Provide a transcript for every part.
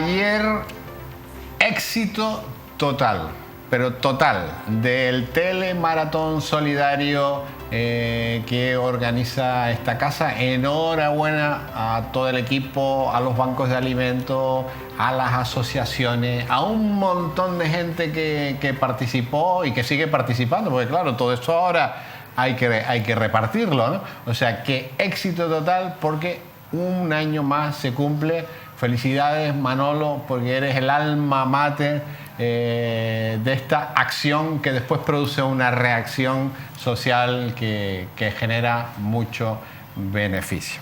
Ayer, éxito total, pero total, del telemaratón solidario que organiza esta casa. Enhorabuena a todo el equipo, a los bancos de alimentos, a las asociaciones, a un montón de gente que participó y que sigue participando, porque claro, todo esto ahora hay que repartirlo, ¿no? O sea, que éxito total, porque un año más se cumple. Felicidades, Manolo, porque eres el alma mater de esta acción que después produce una reacción social que genera mucho beneficio.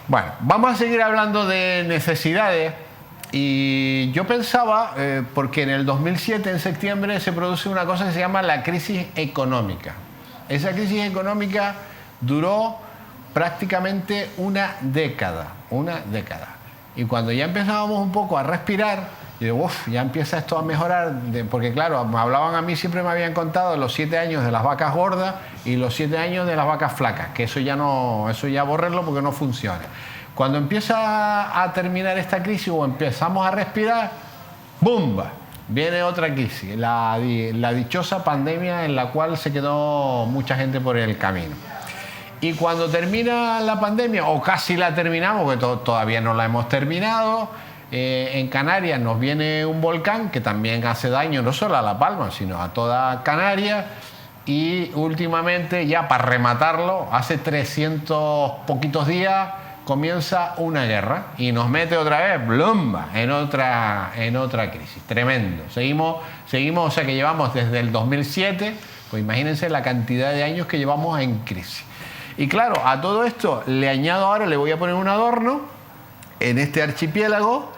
Bueno, vamos a seguir hablando de necesidades. Y yo pensaba, porque en el 2007, en septiembre, se produce una cosa que se llama la crisis económica. Esa crisis económica duró prácticamente una década. Y cuando ya empezábamos un poco a respirar, yo digo, ya empieza esto a mejorar, porque claro, me hablaban a mí, siempre me habían contado los 7 años de las vacas gordas y los 7 años de las vacas flacas, que eso ya bórrenlo porque no funciona. Cuando empieza a terminar esta crisis o empezamos a respirar, ¡bumba!, viene otra crisis, la dichosa pandemia en la cual se quedó mucha gente por el camino. Y cuando termina la pandemia, o casi la terminamos, porque todavía no la hemos terminado, en Canarias nos viene un volcán que también hace daño no solo a La Palma, sino a toda Canarias. Y últimamente, ya para rematarlo, hace 300 poquitos días comienza una guerra y nos mete otra vez, ¡blumba!, en otra crisis. Tremendo. Seguimos, o sea que llevamos desde el 2007, pues imagínense la cantidad de años que llevamos en crisis. Y claro, a todo esto le añado ahora, le voy a poner un adorno, en este archipiélago,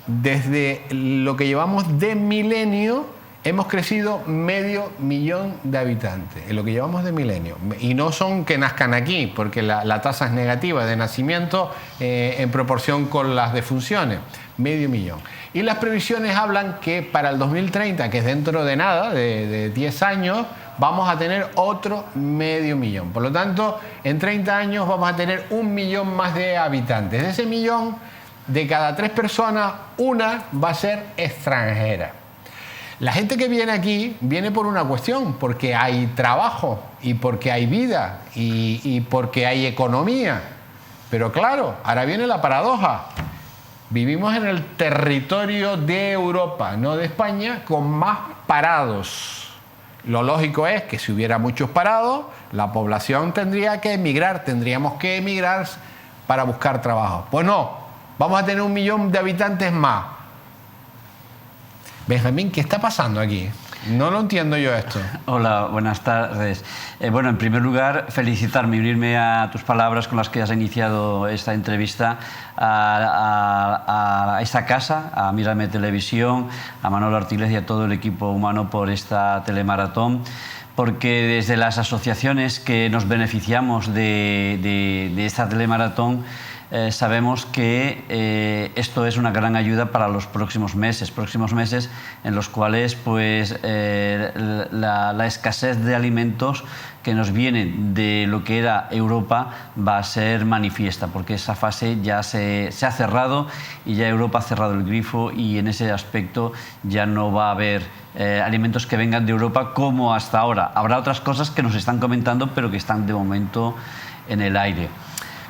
desde lo que llevamos de milenio, hemos crecido 500.000 de habitantes, en lo que llevamos de milenio. Y no son que nazcan aquí, porque la tasa es negativa de nacimiento en proporción con las defunciones, 500.000. Y las previsiones hablan que para el 2030, que es dentro de nada, de 10 años, vamos a tener otro 500.000. Por lo tanto, en 30 años vamos a tener 1.000.000 más de habitantes. De ese 1.000.000, de cada 3 personas, una va a ser extranjera. La gente que viene aquí viene por una cuestión, porque hay trabajo y porque hay vida y porque hay economía. Pero claro, ahora viene la paradoja. Vivimos en el territorio de Europa, no de España, con más parados. Lo lógico es que si hubiera muchos parados, la población tendría que emigrar, tendríamos que emigrar para buscar trabajo. Pues no, vamos a tener 1.000.000 de habitantes más. Benjamín, ¿qué está pasando aquí? No lo entiendo yo esto. Hola, buenas tardes. Bueno, en primer lugar, felicitarme y unirme a tus palabras con las que has iniciado esta entrevista a esta casa, a Mírame Televisión, a Manolo Artiles y a todo el equipo humano por esta telemaratón, porque desde las asociaciones que nos beneficiamos de esta telemaratón, sabemos que esto es una gran ayuda para los próximos meses en los cuales pues, la escasez de alimentos que nos viene de lo que era Europa va a ser manifiesta, porque esa fase ya se ha cerrado y ya Europa ha cerrado el grifo, y en ese aspecto ya no va a haber alimentos que vengan de Europa como hasta ahora. Habrá otras cosas que nos están comentando, pero que están de momento en el aire.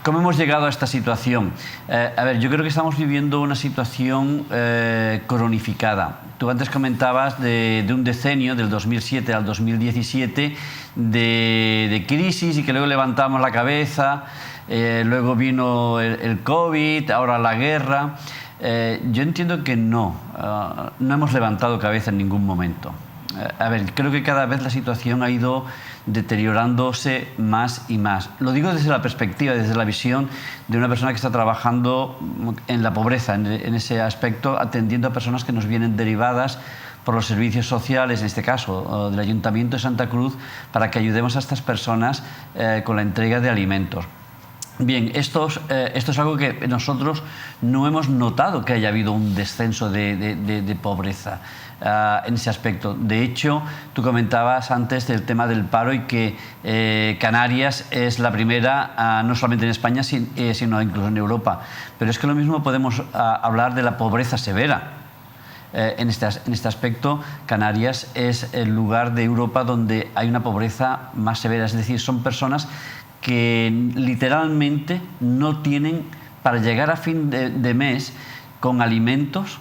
¿Cómo hemos llegado a esta situación? A ver, yo creo que estamos viviendo una situación cronificada. Tú antes comentabas de un decenio, del 2007 al 2017, de crisis, y que luego levantamos la cabeza, luego vino el COVID, ahora la guerra. Yo entiendo que no hemos levantado cabeza en ningún momento. A ver, creo que cada vez la situación ha ido deteriorándose más y más. Lo digo desde la perspectiva, desde la visión de una persona que está trabajando en la pobreza, en ese aspecto, atendiendo a personas que nos vienen derivadas por los servicios sociales, en este caso del Ayuntamiento de Santa Cruz, para que ayudemos a estas personas con la entrega de alimentos. Bien, esto es algo que nosotros no hemos notado que haya habido un descenso de pobreza en ese aspecto. De hecho, tú comentabas antes del tema del paro y que Canarias es la primera, no solamente en España, sino incluso en Europa. Pero es que lo mismo podemos hablar de la pobreza severa. En este aspecto, Canarias es el lugar de Europa donde hay una pobreza más severa. Es decir, son personas que literalmente no tienen para llegar a fin de mes con alimentos.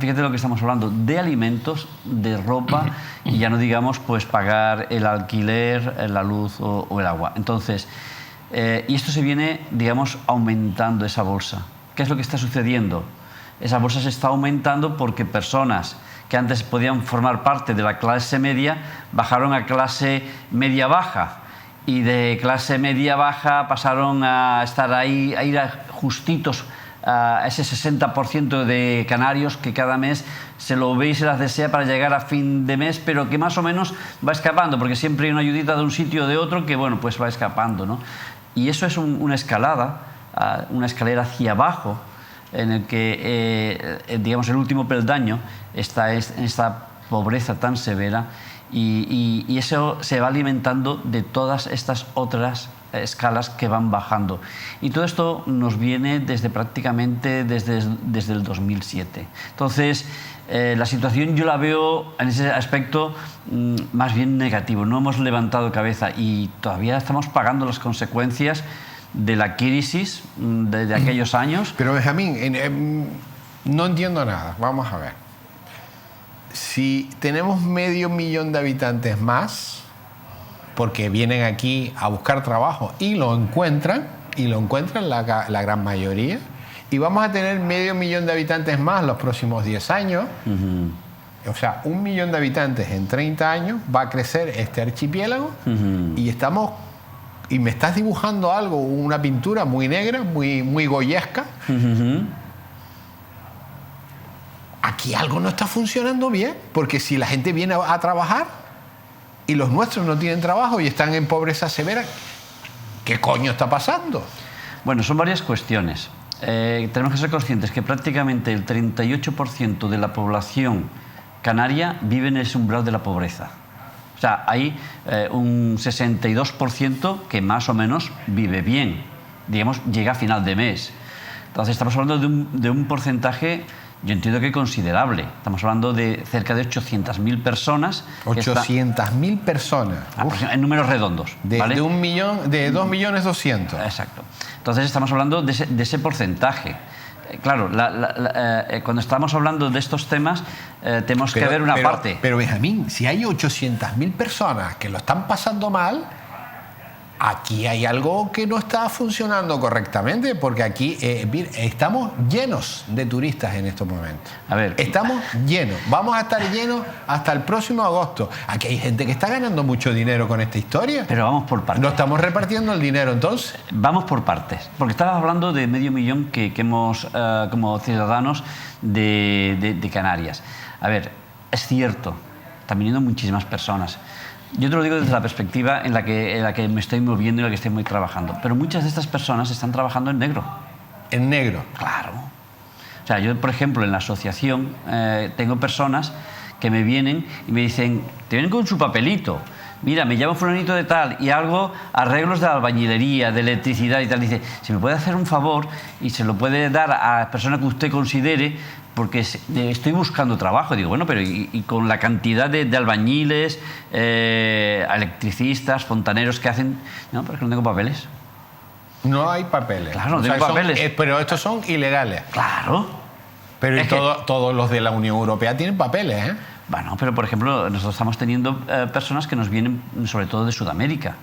Fíjate lo que estamos hablando, de alimentos, de ropa y ya no digamos pues pagar el alquiler, la luz o el agua. Entonces, y esto se viene, digamos, aumentando esa bolsa. ¿Qué es lo que está sucediendo? Esa bolsa se está aumentando porque personas que antes podían formar parte de la clase media bajaron a clase media-baja. Y de clase media-baja pasaron a estar ahí, a ir justitos a ese 60% de canarios que cada mes se lo ve y se las desea para llegar a fin de mes, pero que más o menos va escapando, porque siempre hay una ayudita de un sitio o de otro que, bueno, pues va escapando, ¿no? Y eso es una escalada, una escalera hacia abajo, en el que, digamos, el último peldaño está en esta pobreza tan severa. Y eso se va alimentando de todas estas otras escalas que van bajando. Y todo esto nos viene prácticamente desde el 2007. Entonces, la situación yo la veo en ese aspecto más bien negativo. No hemos levantado cabeza y todavía estamos pagando las consecuencias de la crisis de aquellos años. Pero Benjamín, no entiendo nada. Vamos a ver. Si tenemos 500.000 de habitantes más, porque vienen aquí a buscar trabajo y lo encuentran la gran mayoría, y vamos a tener 500.000 de habitantes más los próximos 10 años, o sea, 1 millón de habitantes en 30 años, va a crecer este archipiélago, y me estás dibujando algo, una pintura muy negra, muy goyesca. Aquí algo no está funcionando bien, porque si la gente viene a trabajar y los nuestros no tienen trabajo y están en pobreza severa, ¿qué coño está pasando? Bueno, son varias cuestiones. Tenemos que ser conscientes que prácticamente el 38% de la población canaria vive en ese umbral de la pobreza. O sea, hay un 62% que más o menos vive bien, digamos, llega a final de mes. Entonces estamos hablando de un porcentaje, yo entiendo que considerable. Estamos hablando de cerca de 800.000 personas. 800.000 personas. En números redondos. ¿Vale? De 2.200.000. Exacto. Entonces estamos hablando de ese porcentaje. Claro, cuando estamos hablando de estos temas, tenemos que ver una parte. Pero Benjamín, si hay 800.000 personas que lo están pasando mal, aquí hay algo que no está funcionando correctamente, porque aquí estamos llenos de turistas en estos momentos. A ver, estamos llenos. Vamos a estar llenos hasta el próximo agosto. Aquí hay gente que está ganando mucho dinero con esta historia. Pero vamos por partes. ¿No estamos repartiendo el dinero entonces? Vamos por partes. Porque estabas hablando de 500.000 que hemos, como ciudadanos de Canarias. A ver, es cierto, están viniendo muchísimas personas. Yo te lo digo desde la perspectiva en la que me estoy moviendo y en la que estoy trabajando. Pero muchas de estas personas están trabajando en negro. ¿En negro? Claro. O sea, yo, por ejemplo, en la asociación tengo personas que me vienen y me dicen, te vienen con su papelito. Mira, me llamo fulanito de tal y hago arreglos de albañilería, de electricidad y tal. Dice, si me puede hacer un favor y se lo puede dar a la persona que usted considere, porque estoy buscando trabajo. Digo, bueno, pero y con la cantidad de albañiles, electricistas, fontaneros que hacen... No, pero es que no tengo papeles. No hay papeles. Claro, no tengo papeles. Pero estos son ilegales. Claro. Pero todos los de la Unión Europea tienen papeles, ¿eh? Bueno, pero por ejemplo, nosotros estamos teniendo personas que nos vienen sobre todo de Sudamérica,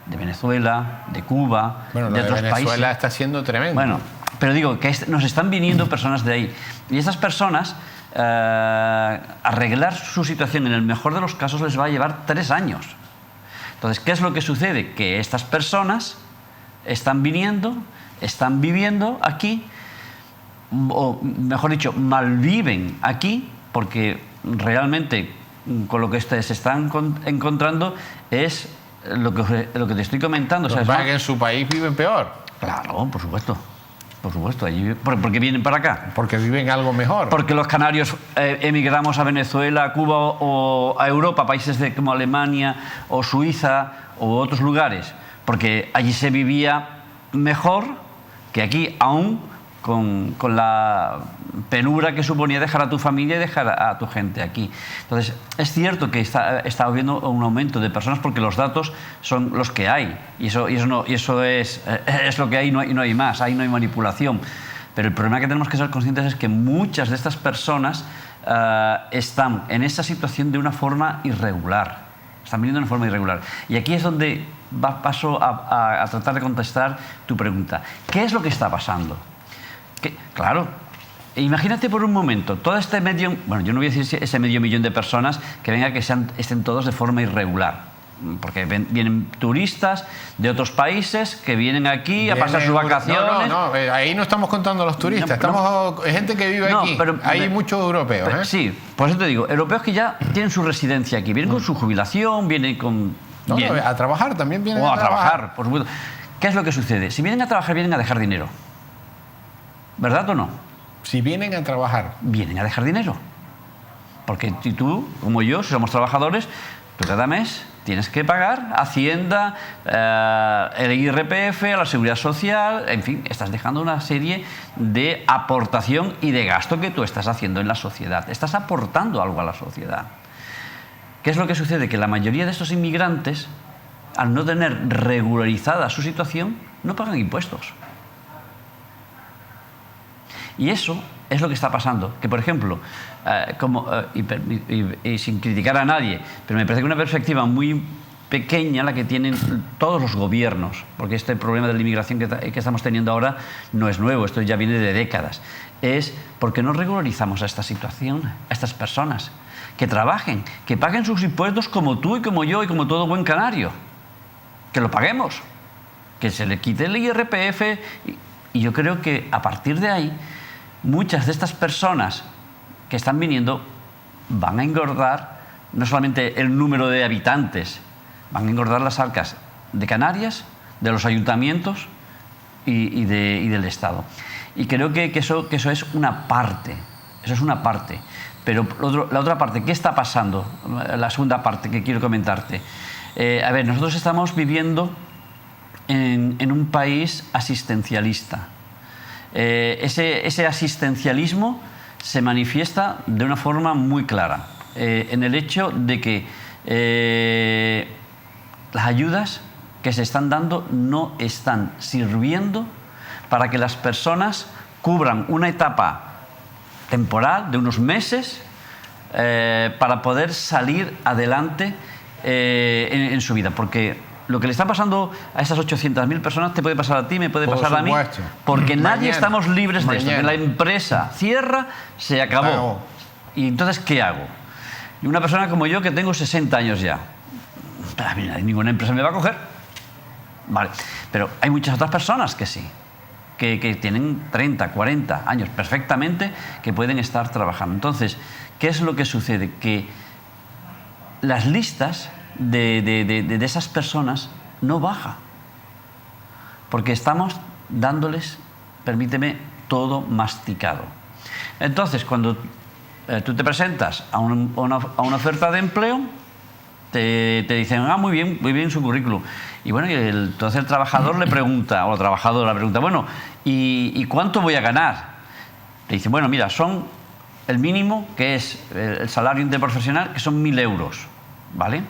de Venezuela, de Cuba, de otros países. Venezuela está siendo tremendo. Bueno, pero digo que nos están viniendo personas de ahí. Y estas personas, arreglar su situación en el mejor de los casos les va a llevar 3 años. Entonces, ¿qué es lo que sucede? Que estas personas están viniendo, están viviendo aquí, o mejor dicho, malviven aquí, porque realmente con lo que se están encontrando es lo que te estoy comentando. O sea, que en su país viven peor. Claro, por supuesto. Por supuesto, allí, porque vienen para acá. Porque viven algo mejor. Porque los canarios emigramos a Venezuela, a Cuba o a Europa, países como Alemania o Suiza o otros lugares, porque allí se vivía mejor que aquí, aún con la penura que suponía dejar a tu familia y dejar a tu gente aquí. Entonces, es cierto que está habiendo un aumento de personas porque los datos son los que hay y eso es lo que hay y no hay más, ahí no hay manipulación. Pero el problema que tenemos que ser conscientes es que muchas de estas personas están en esa situación de una forma irregular. Están viniendo de una forma irregular. Y aquí es donde paso a tratar de contestar tu pregunta. ¿Qué es lo que está pasando? Claro, imagínate por un momento, todo este medio, bueno, yo no voy a decir ese medio millón de personas que venga que estén todos de forma irregular, porque vienen turistas de otros países que vienen aquí a pasar sus vacaciones. No, ahí no estamos contando a los turistas, gente que vive aquí, hay muchos europeos. Sí, por eso te digo, europeos que ya tienen su residencia aquí, vienen con su jubilación, vienen con... a trabajar, también vienen a trabajar, por supuesto. ¿Qué es lo que sucede? Si vienen a trabajar, vienen a dejar dinero. ¿Verdad o no? Si vienen a trabajar. Vienen a dejar dinero. Porque si tú, como yo, si somos trabajadores, tú cada mes tienes que pagar Hacienda, el IRPF, a la Seguridad Social, en fin, estás dejando una serie de aportación y de gasto que tú estás haciendo en la sociedad. Estás aportando algo a la sociedad. ¿Qué es lo que sucede? Que la mayoría de estos inmigrantes, al no tener regularizada su situación, no pagan impuestos. Y eso es lo que está pasando. Que, por ejemplo, y sin criticar a nadie, pero me parece que una perspectiva muy pequeña la que tienen todos los gobiernos, porque este problema de la inmigración que estamos teniendo ahora no es nuevo, esto ya viene de décadas, es porque no regularizamos a esta situación, a estas personas, que trabajen, que paguen sus impuestos como tú y como yo y como todo buen canario, que lo paguemos, que se le quite el IRPF y yo creo que a partir de ahí muchas de estas personas que están viniendo van a engordar no solamente el número de habitantes, van a engordar las arcas de Canarias, de los ayuntamientos y del Estado. Y creo que eso es una parte, eso es una parte. Pero la otra parte, ¿qué está pasando? La segunda parte que quiero comentarte. A ver, nosotros estamos viviendo en un país asistencialista. Ese asistencialismo se manifiesta de una forma muy clara en el hecho de que las ayudas que se están dando no están sirviendo para que las personas cubran una etapa temporal de unos meses para poder salir adelante en su vida, porque lo que le está pasando a esas 800.000 personas te puede pasar a ti, me puede pasar a mí, porque nadie estamos libres de esto. Que la empresa cierra, se acabó. ¿Y entonces qué hago? Y una persona como yo que tengo 60 años ya, a mí ninguna empresa me va a coger. Vale, pero hay muchas otras personas que sí, que tienen 30, 40 años perfectamente, que pueden estar trabajando. Entonces, ¿qué es lo que sucede? Que las listas de esas personas no baja, porque estamos dándoles, permíteme, todo masticado. Entonces, cuando tú te presentas a una oferta de empleo, te dicen, muy bien su currículum. Y bueno, entonces el trabajador le pregunta, o la trabajadora le pregunta, bueno, ¿y cuánto voy a ganar? Le dice, bueno, mira, son el mínimo, que es el salario interprofesional, que son 1.000 euros, ¿vale?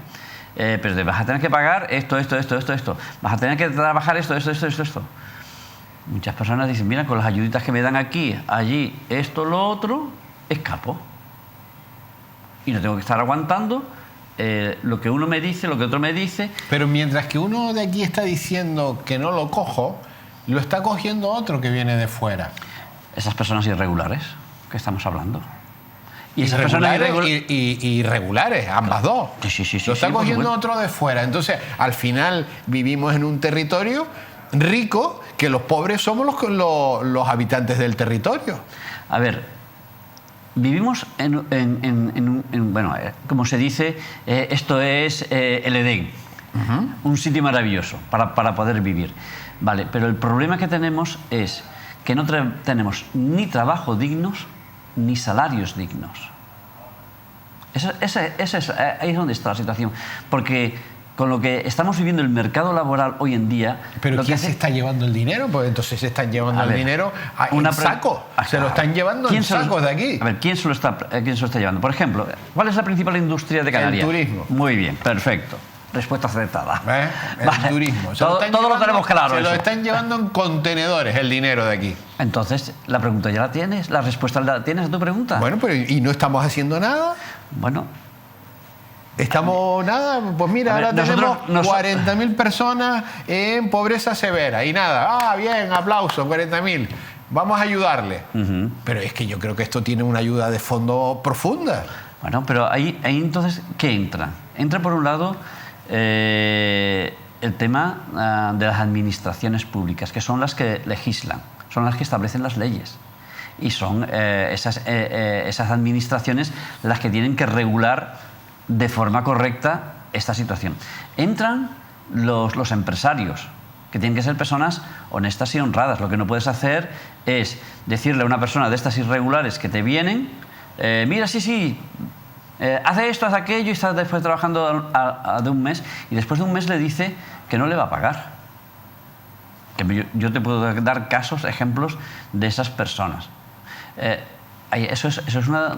Pero te vas a tener que pagar esto. Vas a tener que trabajar esto. Muchas personas dicen, mira, con las ayuditas que me dan aquí, allí, esto, lo otro, escapo. Y no tengo que estar aguantando lo que uno me dice, lo que otro me dice. Pero mientras que uno de aquí está diciendo que no lo cojo, lo está cogiendo otro que viene de fuera. Esas personas irregulares que estamos hablando. Y esas personas irregulares, ambas dos. Sí, lo está cogiendo otro de fuera. Entonces, al final vivimos en un territorio rico que los pobres somos los habitantes del territorio. A ver, vivimos bueno, como se dice, esto es el Edén. Un sitio maravilloso para poder vivir. Vale, pero el problema que tenemos es que no tenemos ni trabajo dignos ni salarios dignos. Ahí es donde está la situación. Porque con lo que estamos viviendo el mercado laboral hoy en día... ¿Pero quién se está llevando el dinero? Pues entonces se están llevando el dinero en saco. Se lo están llevando en sacos de aquí. A ver, ¿quién se lo está llevando? Por ejemplo, ¿cuál es la principal industria de Canarias? El turismo. Muy bien, perfecto. Respuesta acertada. El turismo. Todo lo tenemos claro. Se lo están llevando en contenedores el dinero de aquí. Entonces, la pregunta ya la tienes, la respuesta la tienes a tu pregunta. Bueno, pero ¿y no estamos haciendo nada? Bueno... ¿Estamos nada? Pues mira, ahora tenemos 40.000 personas en pobreza severa y nada. Bien, aplauso, 40.000. Vamos a ayudarle. Pero es que yo creo que esto tiene una ayuda de fondo profunda. Bueno, pero ahí entonces, ¿qué entra? Entra por un lado el tema de las administraciones públicas, que son las que legislan, son las que establecen las leyes. Y son esas administraciones las que tienen que regular de forma correcta esta situación. Entran los empresarios, que tienen que ser personas honestas y honradas. Lo que no puedes hacer es decirle a una persona de estas irregulares que te vienen, mira, sí, hace esto, hace aquello, y está después trabajando de un mes, y después de un mes le dice que no le va a pagar. Yo te puedo dar ejemplos de esas personas. Eso es una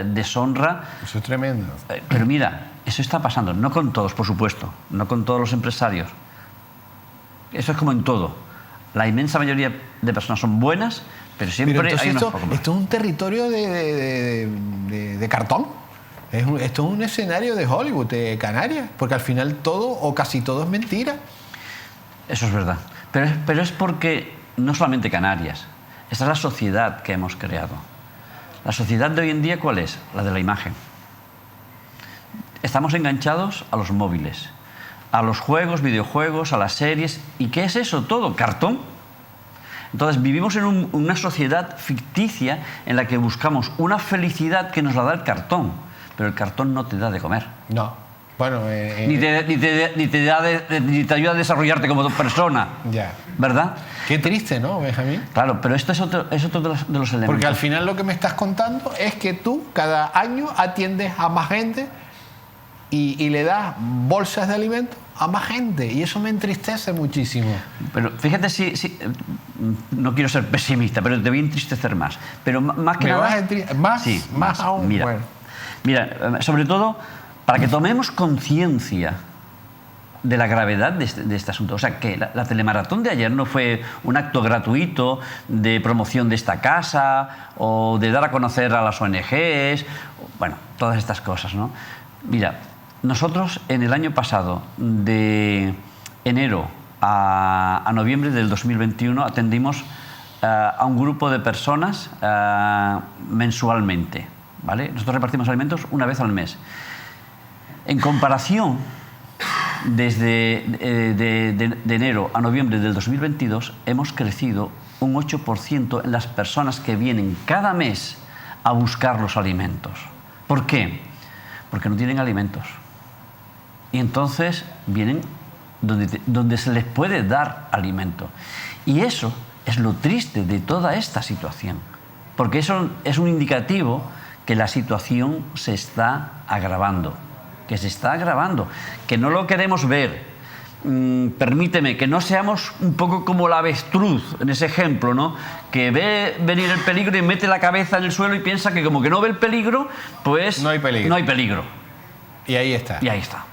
deshonra. Eso es tremendo. Pero mira, eso está pasando, no con todos, por supuesto, no con todos los empresarios. Eso es como en todo. La inmensa mayoría de personas son buenas, pero siempre hay unos pocos más. Esto es un territorio de cartón. Esto es un escenario de Hollywood, de Canarias, porque al final todo o casi todo es mentira. Eso es verdad. Pero es porque no solamente Canarias, esta es la sociedad que hemos creado. La sociedad de hoy en día, ¿cuál es? La de la imagen. Estamos enganchados a los móviles, a los juegos, videojuegos, a las series. ¿Y qué es eso todo? Cartón. Entonces vivimos en una sociedad ficticia en la que buscamos una felicidad que nos la da el cartón, pero el cartón no te da de comer. No. Bueno, ni te ayuda a desarrollarte como persona. Ya. ¿Verdad? Qué triste, ¿no, Benjamín? Claro, pero esto es otro de los elementos. Porque al final lo que me estás contando es que tú cada año atiendes a más gente y le das bolsas de alimentos a más gente. Y eso me entristece muchísimo. Pero fíjate si no quiero ser pesimista, pero te voy a entristecer más. Pero más que nada... Más aún. Mira, sobre todo para que tomemos conciencia de la gravedad de este asunto. O sea, que la telemaratón de ayer no fue un acto gratuito de promoción de esta casa o de dar a conocer a las ONGs, bueno, todas estas cosas, ¿no? Mira, nosotros en el año pasado, de enero a noviembre del 2021, atendimos a un grupo de personas mensualmente, ¿vale? Nosotros repartimos alimentos una vez al mes. En comparación, desde de enero a noviembre del 2022 hemos crecido un 8% en las personas que vienen cada mes a buscar los alimentos. ¿Por qué? Porque no tienen alimentos. Y entonces vienen donde se les puede dar alimento. Y eso es lo triste de toda esta situación. Porque eso es un indicativo que la situación se está agravando. Que se está agravando, que no lo queremos ver. Permíteme, que no seamos un poco como la avestruz, en ese ejemplo, ¿no? Que ve venir el peligro y mete la cabeza en el suelo y piensa que como que no ve el peligro, pues no hay peligro. No hay peligro. Y ahí está. Y ahí está.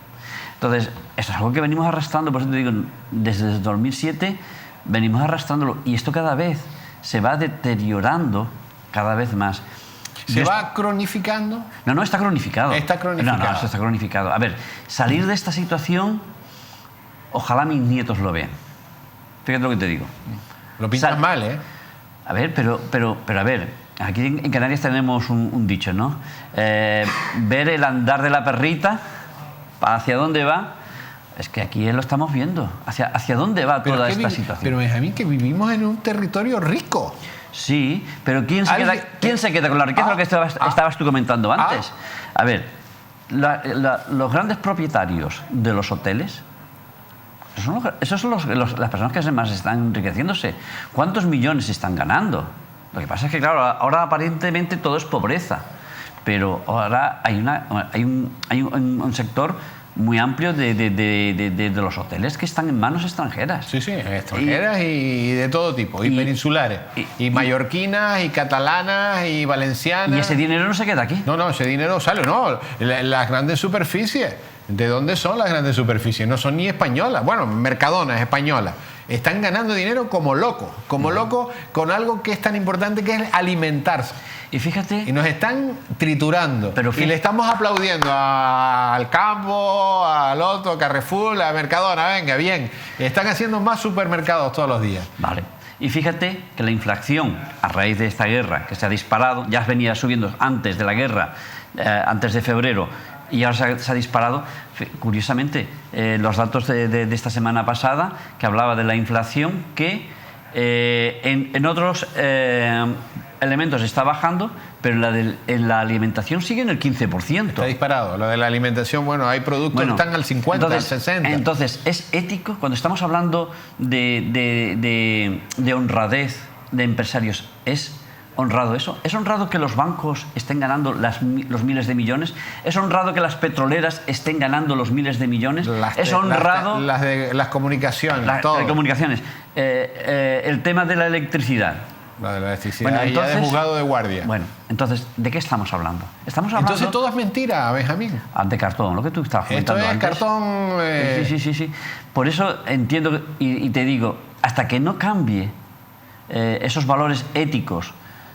Entonces, esto es algo que venimos arrastrando, por eso te digo, desde 2007 venimos arrastrándolo, y esto cada vez se va deteriorando cada vez más. ¿Se va cronificando? No, está cronificado. Está cronificado. No, esto está cronificado. A ver, salir de esta situación, ojalá mis nietos lo vean. Fíjate lo que te digo. Lo pintas mal, ¿eh? A ver, pero a ver, aquí en Canarias tenemos un dicho, ¿no? Ver el andar de la perrita, hacia dónde va. Es que aquí lo estamos viendo. ¿Hacia dónde va toda esta situación? Pero Benjamín, que vivimos en un territorio rico. Sí, pero ¿quién se queda con la riqueza? Lo que estabas tú comentando antes. A ver, los grandes propietarios de los hoteles, esos son las personas que más están enriqueciéndose. ¿Cuántos millones están ganando? Lo que pasa es que, claro, ahora aparentemente todo es pobreza, pero ahora hay un sector muy amplio de los hoteles que están en manos extranjeras. Sí, sí, extranjeras y de todo tipo, y peninsulares, y mallorquinas, y catalanas, y valencianas. ¿Y ese dinero no se queda aquí? No, ese dinero sale, no. Las grandes superficies, ¿de dónde son las grandes superficies? No son ni españolas. Bueno, Mercadona es española. Están ganando dinero como locos, con algo que es tan importante, que es alimentarse. Y fíjate... Y nos están triturando. Y le estamos aplaudiendo al Campo, al Otto, a Carrefour, a Mercadona. Venga, bien. Están haciendo más supermercados todos los días. Vale. Y fíjate que la inflación, a raíz de esta guerra, que se ha disparado, ya venía subiendo antes de la guerra, antes de febrero, y ahora se ha disparado. Curiosamente, los datos de esta semana pasada, que hablaba de la inflación, que en otros elementos está bajando, pero en la alimentación sigue en el 15%. Está disparado. Lo de la alimentación, bueno, hay productos que están al 50, entonces, al 60. Entonces, ¿es ético? Cuando estamos hablando de honradez de empresarios, ¿es honrado eso? ¿Es honrado que los bancos estén ganando los miles de millones? ¿Es honrado que las petroleras estén ganando los miles de millones? ¿Es honrado? Las comunicaciones, todo. Las comunicaciones. El tema de la electricidad. La de la electricidad, bueno, entonces, ya de juzgado de guardia. Bueno, entonces, ¿de qué estamos hablando? Estamos hablando... Entonces todo es mentira, Benjamín. De cartón, lo que tú estabas comentando antes. Esto es cartón... Sí. Por eso entiendo y te digo, hasta que no cambie esos valores éticos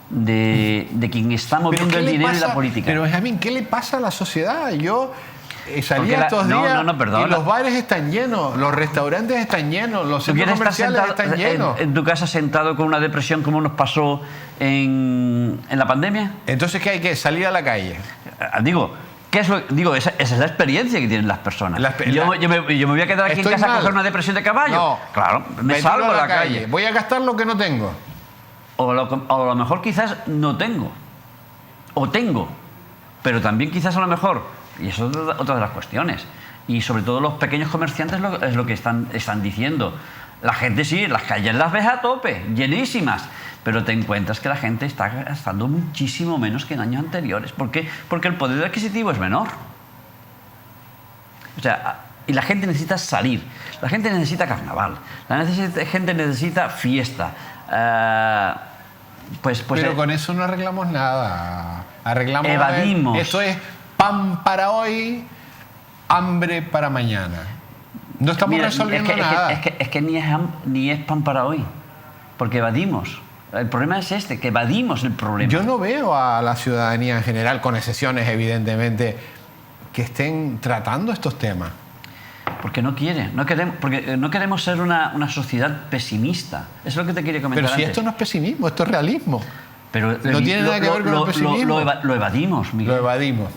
de quien está moviendo el dinero y la política. Pero Benjamín, ¿qué le pasa a la sociedad? Yo salí estos días y los bares están llenos, los restaurantes están llenos, los centros comerciales están llenos. ¿En tu casa sentado con una depresión como nos pasó en la pandemia? Entonces, ¿qué hay que salir a la calle? Esa es la experiencia que tienen las personas. Yo me voy a quedar aquí en casa a coger una depresión de caballo. No, claro, me salgo a la calle. Voy a gastar lo que no tengo. O a lo mejor quizás no tengo. O tengo. Pero también quizás a lo mejor... Y eso es otra de las cuestiones. Y sobre todo los pequeños comerciantes es lo que están diciendo. La gente sí, las calles las ves a tope, llenísimas. Pero te encuentras que la gente está gastando muchísimo menos que en años anteriores. ¿Por qué? Porque el poder adquisitivo es menor. O sea, y la gente necesita salir. La gente necesita carnaval. La gente necesita fiesta. Pero con eso no arreglamos nada. Evadimos. Esto es pan para hoy, hambre para mañana. No estamos resolviendo nada. Es que ni es pan para hoy, porque evadimos. El problema es que evadimos el problema. Yo no veo a la ciudadanía en general, con excepciones evidentemente, que estén tratando estos temas. Porque no quiere, porque no queremos ser una sociedad pesimista. Eso es lo que te quería comentar. Pero si esto no es pesimismo, esto es realismo. Pero no tiene nada que ver con el pesimismo. Lo evadimos, Miguel. Lo evadimos.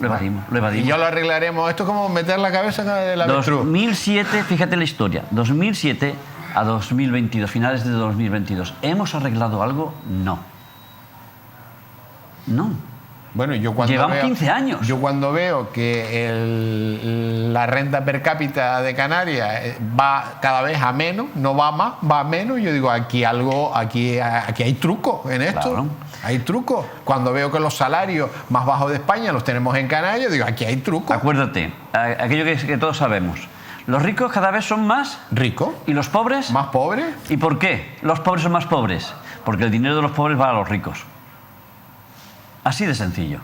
Y ya lo arreglaremos. Esto es como meter la cabeza en la avestruz. 2007, fíjate la historia. 2007 a 2022, finales de 2022. ¿Hemos arreglado algo? No. Bueno, llevamos 15 años. Yo cuando veo que la renta per cápita de Canarias va cada vez a menos, no va más, va a menos, yo digo, aquí hay truco en esto. Claro. Hay truco. Cuando veo que los salarios más bajos de España los tenemos en Canarias, digo, aquí hay truco. Acuérdate, aquello que todos sabemos. Los ricos cada vez son más ricos. ¿Y los pobres? Más pobres. ¿Y por qué los pobres son más pobres? Porque el dinero de los pobres va a los ricos. Así de sencillo.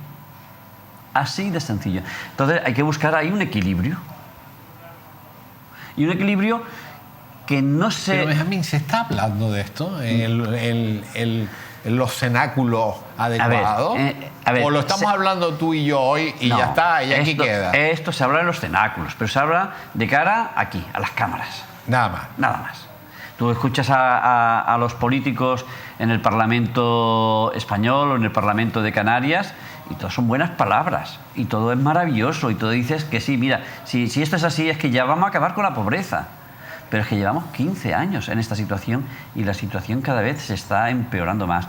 Así de sencillo. Entonces hay que buscar ahí un equilibrio. Y un equilibrio que no se... Pero Benjamín, ¿se está hablando de esto en los cenáculos adecuados? A ver, ¿O lo estamos hablando tú y yo hoy y ya está, y aquí queda? Esto se habla en los cenáculos, pero se habla de cara aquí, a las cámaras. Nada más. Nada más. Tú escuchas a los políticos en el Parlamento español o en el Parlamento de Canarias y todo son buenas palabras y todo es maravilloso y todo dices que sí, mira, si esto es así es que ya vamos a acabar con la pobreza. Pero es que llevamos 15 años en esta situación y la situación cada vez se está empeorando más.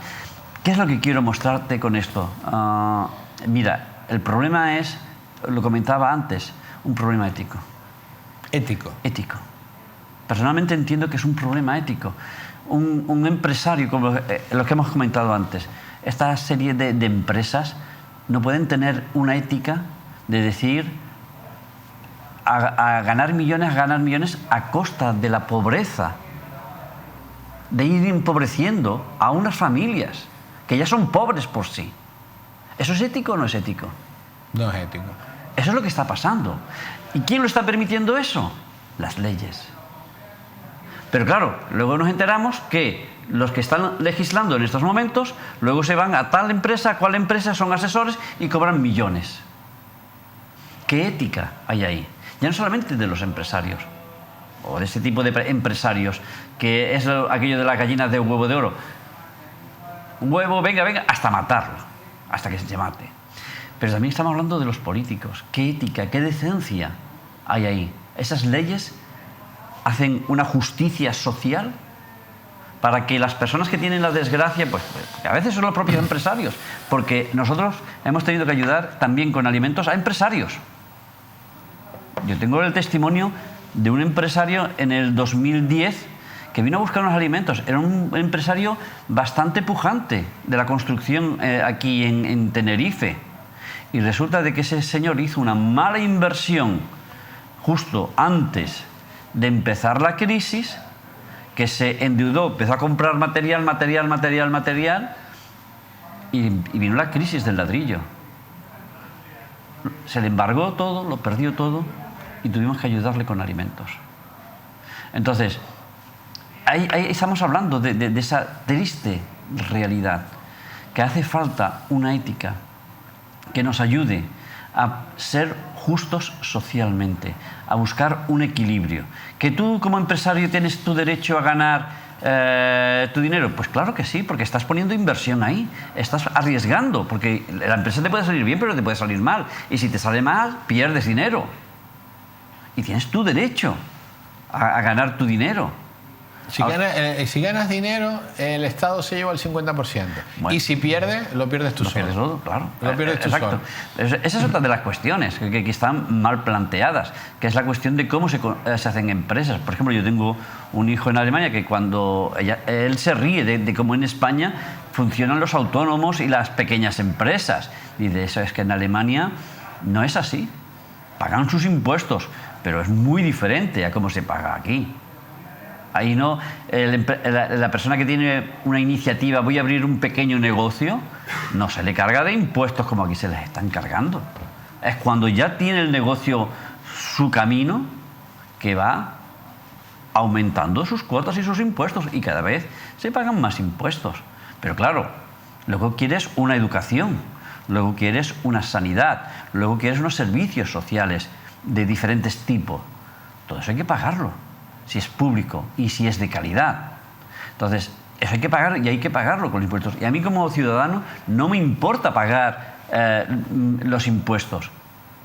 ¿Qué es lo que quiero mostrarte con esto? Mira, el problema es lo comentaba antes, un problema ético. Ético. Ético. Personalmente entiendo que es un problema ético. Un empresario, como lo que hemos comentado antes, esta serie de empresas no pueden tener una ética de decir a ganar millones a costa de la pobreza, de ir empobreciendo a unas familias que ya son pobres por sí. ¿Eso es ético o no es ético? No es ético. Eso es lo que está pasando. ¿Y quién lo está permitiendo eso? Las leyes. Pero claro, luego nos enteramos que los que están legislando en estos momentos, luego se van a tal empresa, a cual empresa, son asesores y cobran millones. ¿Qué ética hay ahí? Ya no solamente de los empresarios, o de este tipo de empresarios, que es aquello de las gallinas de huevo de oro. Un huevo, venga, hasta matarlo, hasta que se mate. Pero también estamos hablando de los políticos. ¿Qué ética, qué decencia hay ahí? Esas leyes hacen una justicia social para que las personas que tienen la desgracia, pues a veces son los propios empresarios, porque nosotros hemos tenido que ayudar también con alimentos a empresarios. Yo tengo el testimonio de un empresario en el 2010 que vino a buscar unos alimentos. Era un empresario bastante pujante de la construcción aquí en Tenerife. Y resulta de que ese señor hizo una mala inversión justo antes de empezar la crisis, que se endeudó, empezó a comprar material y vino la crisis del ladrillo. Se le embargó todo, lo perdió todo y tuvimos que ayudarle con alimentos. Entonces, ahí estamos hablando de esa triste realidad, que hace falta una ética que nos ayude a ser justos socialmente, a buscar un equilibrio. ¿Que tú como empresario tienes tu derecho a ganar tu dinero? Pues claro que sí, porque estás poniendo inversión ahí, estás arriesgando, porque la empresa te puede salir bien, pero te puede salir mal. Y si te sale mal, pierdes dinero. Y tienes tu derecho a ganar tu dinero. Si ganas dinero, el Estado se lleva el 50%. Bueno, y si pierdes, lo pierdes tú solo. Pierdes todo, claro. Lo pierdes tú Exacto. solo. Esa es otra de las cuestiones que están mal planteadas, que es la cuestión de cómo se hacen empresas. Por ejemplo, yo tengo un hijo en Alemania que cuando él se ríe de cómo en España funcionan los autónomos y las pequeñas empresas. Y de eso es que en Alemania no es así. Pagan sus impuestos, pero es muy diferente a cómo se paga aquí. Ahí no, la persona que tiene una iniciativa, voy a abrir un pequeño negocio, no se le carga de impuestos como aquí se les están cargando. Es cuando ya tiene el negocio su camino que va aumentando sus cuotas y sus impuestos y cada vez se pagan más impuestos. Pero claro, luego quieres una educación, luego quieres una sanidad, luego quieres unos servicios sociales de diferentes tipos. Todo eso hay que pagarlo, si es público y si es de calidad. Entonces, eso hay que pagar y hay que pagarlo con los impuestos. Y a mí como ciudadano no me importa pagar los impuestos.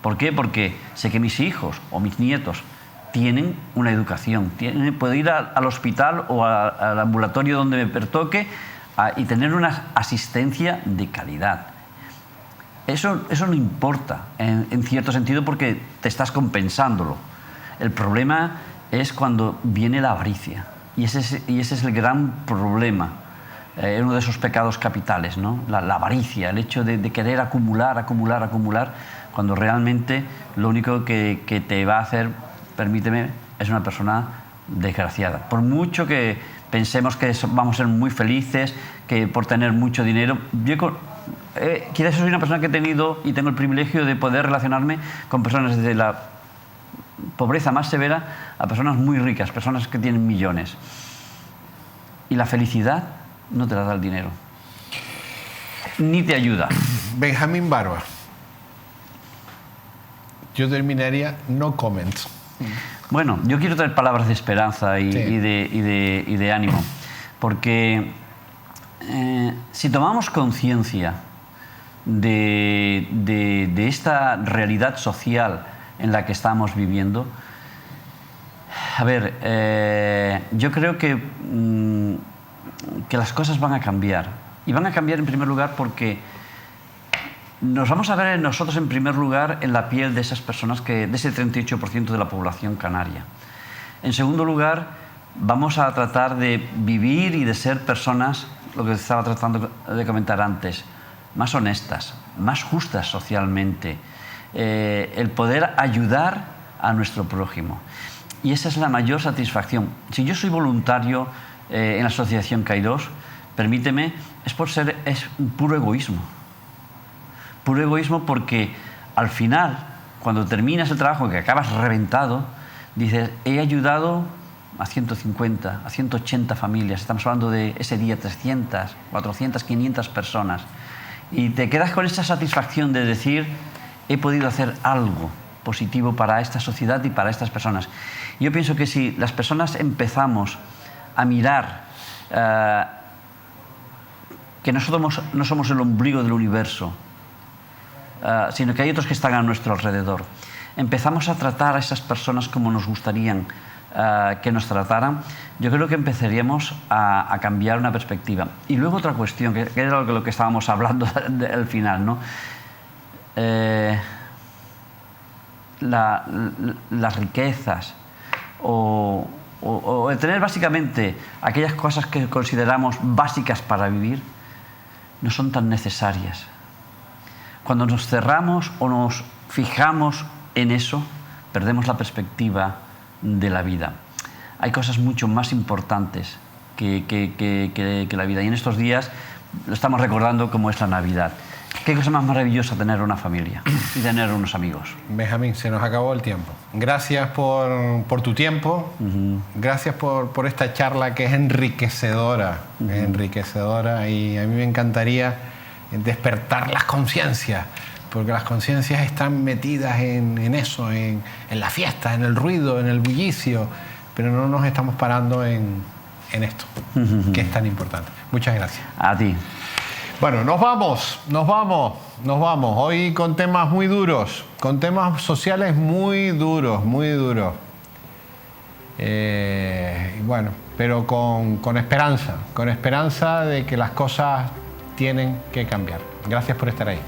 ¿Por qué? Porque sé que mis hijos o mis nietos tienen una educación, puedo ir al hospital o al ambulatorio donde me pertoque y tener una asistencia de calidad. Eso no importa en cierto sentido porque te estás compensándolo. El problema es cuando viene la avaricia. Y ese es el gran problema, uno de esos pecados capitales, ¿no? La avaricia, el hecho de querer acumular, cuando realmente lo único que te va a hacer, permíteme, es una persona desgraciada. Por mucho que pensemos que vamos a ser muy felices, que por tener mucho dinero... Quizás soy una persona que he tenido y tengo el privilegio de poder relacionarme con personas desde la pobreza más severa a personas muy ricas, personas que tienen millones. Y la felicidad no te la da el dinero, ni te ayuda. Benjamín Barba. Yo terminaría no comment. Bueno, yo quiero traer palabras de esperanza y de ánimo, porque si tomamos conciencia de esta realidad social en la que estamos viviendo, a ver, yo creo que las cosas van a cambiar. Y van a cambiar en primer lugar porque nos vamos a ver nosotros en primer lugar en la piel de esas personas, de ese 38% de la población canaria. En segundo lugar, vamos a tratar de vivir y de ser personas, lo que estaba tratando de comentar antes, más honestas, más justas socialmente, el poder ayudar a nuestro prójimo. Y esa es la mayor satisfacción. Si yo soy voluntario en la Asociación Kairos, permíteme, es un puro egoísmo. Puro egoísmo porque al final, cuando terminas el trabajo, que acabas reventado, dices, he ayudado a 150, a 180 familias. Estamos hablando de ese día 300, 400, 500 personas. Y te quedas con esa satisfacción de decir, he podido hacer algo positivo para esta sociedad y para estas personas. Yo pienso que si las personas empezamos a mirar que nosotros no somos el ombligo del universo, sino que hay otros que están a nuestro alrededor, empezamos a tratar a esas personas como nos gustaría que nos trataran, yo creo que empezaríamos a cambiar una perspectiva. Y luego otra cuestión, que era lo que estábamos hablando al final, ¿no? Las riquezas o el tener básicamente aquellas cosas que consideramos básicas para vivir no son tan necesarias. Cuando nos cerramos o nos fijamos en eso, perdemos la perspectiva de la vida. Hay cosas mucho más importantes que la vida. Y en estos días lo estamos recordando como es la Navidad. Qué cosa más maravillosa tener una familia y tener unos amigos. Benjamín, se nos acabó el tiempo. Gracias por tu tiempo. Gracias por esta charla que es enriquecedora. Enriquecedora, y a mí me encantaría despertar las conciencias, porque las conciencias están metidas en eso, en la fiesta, en el ruido, en el bullicio, pero no nos estamos parando en esto, que es tan importante. Muchas gracias. A ti. Bueno, nos vamos. Hoy con temas muy duros, con temas sociales muy duros. Bueno, pero con esperanza de que las cosas tienen que cambiar. Gracias por estar ahí.